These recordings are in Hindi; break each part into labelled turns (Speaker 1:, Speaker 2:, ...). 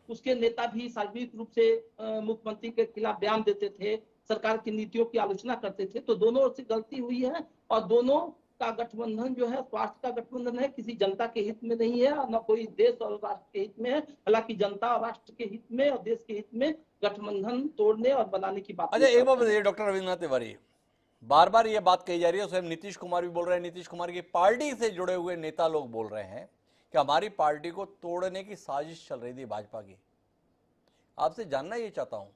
Speaker 1: उसके नेता भी सार्वजनिक रूप से मुख्यमंत्री के खिलाफ बयान देते थे, सरकार की नीतियों की आलोचना करते थे। तो दोनों ओर से गलती हुई है और दोनों का गठबंधन जो है स्वार्थ का गठबंधन है, किसी जनता के हित में नहीं है और न कोई देश और राष्ट्र के हित में है। हालांकि जनता और राष्ट्र के हित में और देश के हित में गठबंधन तोड़ने और बनाने की बात
Speaker 2: अच्छा, एक बात
Speaker 1: करते हैं।
Speaker 2: बताइए डॉक्टर रविन्द्रनाथ तिवारी, बार बार ये बात कही जा रही है, स्वयं नीतीश कुमार भी बोल रहे हैं, नीतीश कुमार की पार्टी से जुड़े हुए नेता लोग बोल रहे हैं कि हमारी पार्टी को तोड़ने की साजिश चल रही थी भाजपा की। आपसे जानना ये चाहता हूं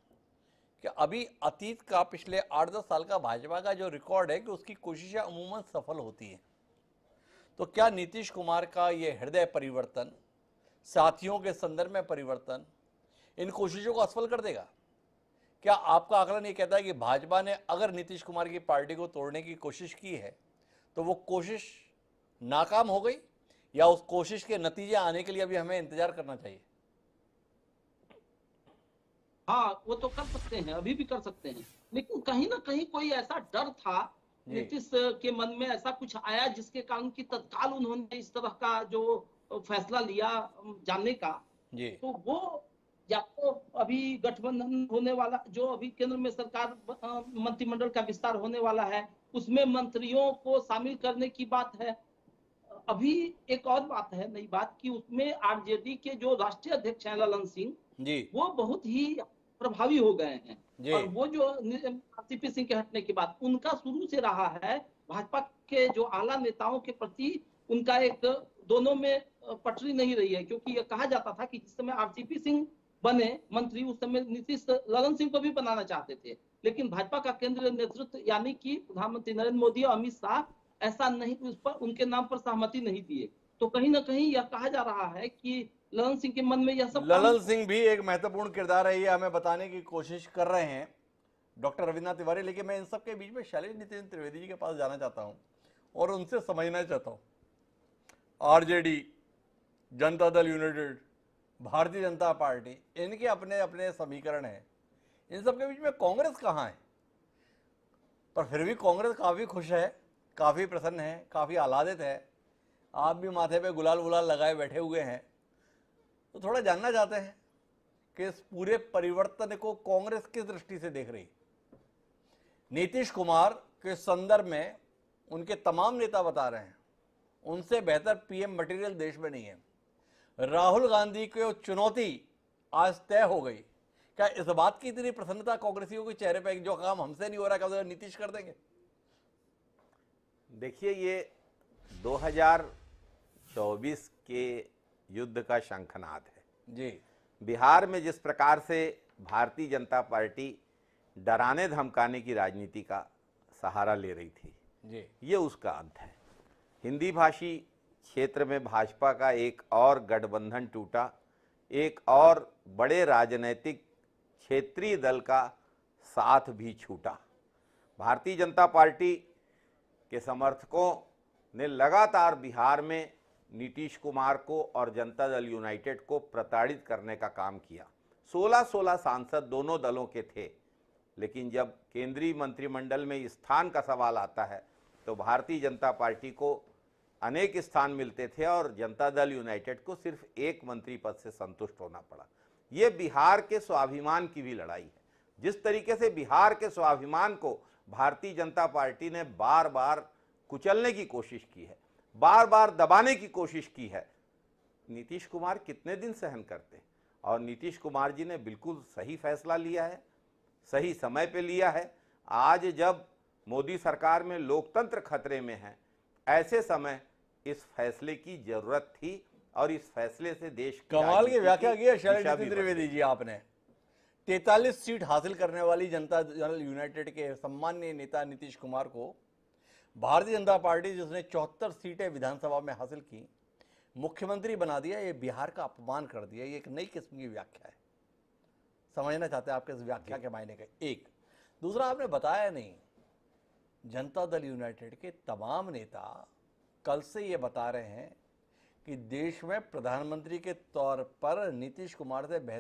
Speaker 2: कि अभी अतीत का पिछले 8-10 साल का भाजपा का जो रिकॉर्ड है कि उसकी कोशिशें अमूमन सफल होती हैं, तो क्या नीतीश कुमार का ये हृदय परिवर्तन, साथियों के संदर्भ में परिवर्तन इन कोशिशों को असफल कर देगा? क्या आपका आकलन ये कहता है कि भाजपा ने अगर नीतीश कुमार की पार्टी को तोड़ने की कोशिश की है तो वो कोशिश नाकाम हो गई, या उस कोशिश के नतीजे आने के लिए अभी हमें इंतजार करना चाहिए?
Speaker 1: हाँ, वो तो कर सकते हैं, अभी भी कर सकते हैं, लेकिन कहीं ना कहीं कोई ऐसा डर था
Speaker 2: जी
Speaker 1: नीतीश के मन में, ऐसा कुछ आया जिसके कारण की तत्काल उन्होंने इस तरह का जो फैसला लिया जानने का।
Speaker 2: जी
Speaker 1: तो वो या तो अभी गठबंधन होने वाला, जो अभी केंद्र में सरकार मंत्रिमंडल का विस्तार होने वाला है, उसमें मंत्रियों को शामिल करने की बात है। अभी एक और बात है, नई बात, कि उसमें आरजेडी के जो राष्ट्रीय अध्यक्ष हैं ललन सिंह,
Speaker 2: जी
Speaker 1: वो बहुत ही प्रभावी हो गए हैं।
Speaker 2: जी
Speaker 1: और वो जो सीपी सिंह के हटने के बाद उनका शुरू से रहा है भाजपा के जो आला नेताओं के प्रति उनका एक, दोनों में पटरी नहीं रही है। क्योंकि यह कहा जाता था कि जिस समय आरसीपी सिंह बने मंत्री, उस समय नीतीश ललन सिंह को भी बनाना चाहते थे, लेकिन भाजपा का केंद्रीय नेतृत्व यानी कि प्रधानमंत्री नरेंद्र मोदी और अमित शाह ऐसा नहीं, उस पर उनके नाम पर सहमति नहीं दिए। तो कहीं ना कहीं यह कहा जा रहा है कि ललन सिंह के मन में यह सब काम।
Speaker 2: ललन सिंह भी एक महत्वपूर्ण किरदार है, ये हमें बताने की कोशिश कर रहे हैं डॉक्टर रविन्द्रनाथ तिवारी। लेकिन मैं इन सब के बीच में शैलेश नितिन त्रिवेदी जी के पास जाना चाहता हूं और उनसे समझना चाहता हूं, RJD, Janata Dal United, Bharatiya Janata party, इनके अपने अपने समीकरण हैं, इन सब के बीच में कांग्रेस कहाँ है? पर फिर भी कांग्रेस काफ़ी खुश है, काफ़ी प्रसन्न है, काफ़ी आह्लादित है। आप भी माथे पे गुलाल वुलाल लगाए बैठे हुए हैं। तो थोड़ा जानना चाहते हैं कि इस पूरे परिवर्तन को कांग्रेस किस दृष्टि से देख रही? नीतीश कुमार के संदर्भ में उनके तमाम नेता बता रहे हैं उनसे बेहतर पीएम मटेरियल देश में नहीं है। राहुल गांधी की चुनौती आज तय हो गई। क्या इस बात की इतनी प्रसन्नता कांग्रेसियों के चेहरे पर, जो काम हमसे नहीं हो रहा क्या नीतीश कर देंगे?
Speaker 3: देखिए, ये 2024 के युद्ध का शंखनाद है।
Speaker 2: जी,
Speaker 3: बिहार में जिस प्रकार से भारतीय जनता पार्टी डराने धमकाने की राजनीति का सहारा ले रही थी,
Speaker 2: जी,
Speaker 3: ये उसका अंत है। हिंदी भाषी क्षेत्र में भाजपा का एक और गठबंधन टूटा, एक और बड़े राजनीतिक क्षेत्रीय दल का साथ भी छूटा। भारतीय जनता पार्टी के समर्थकों ने लगातार बिहार में नीतीश कुमार को और जनता दल यूनाइटेड को प्रताड़ित करने का काम किया। 16-16 सांसद दोनों दलों के थे, लेकिन जब केंद्रीय मंत्रिमंडल में स्थान का सवाल आता है तो भारतीय जनता पार्टी को अनेक स्थान मिलते थे और जनता दल यूनाइटेड को सिर्फ एक मंत्री पद से संतुष्ट होना पड़ा। ये बिहार के स्वाभिमान की भी लड़ाई है। जिस तरीके से बिहार के स्वाभिमान को भारतीय जनता पार्टी ने बार बार कुचलने की कोशिश की है, बार बार दबाने की कोशिश की है, नीतीश कुमार कितने दिन सहन करते? और नीतीश कुमार जी ने बिल्कुल सही फैसला लिया है, सही समय पे लिया है। आज जब मोदी सरकार में लोकतंत्र खतरे में है, ऐसे समय इस फैसले की जरूरत थी और इस फैसले से देश की
Speaker 2: कमाल की व्याख्या की है शैलेश
Speaker 3: दिशा भी
Speaker 2: नितिन
Speaker 3: बदली।
Speaker 2: त्रिवेदी जी आपने। 43 सीट हासिल करने वाली जनता दल यूनाइटेड के सम्मानीय नेता नीतीश कुमार को भारतीय जनता पार्टी, जिसने 74 सीटें विधानसभा में हासिल की, मुख्यमंत्री बना दिया। ये बिहार का अपमान कर दिया। ये एक नई किस्म की व्याख्या है। समझना चाहते हैं आपके इस व्याख्या के मायने का? एक दूसरा आपने बताया नहीं, जनता दल यूनाइटेड के तमाम नेता कल से ये बता रहे हैं कि देश में प्रधानमंत्री के तौर पर नीतीश कुमार से बेहतर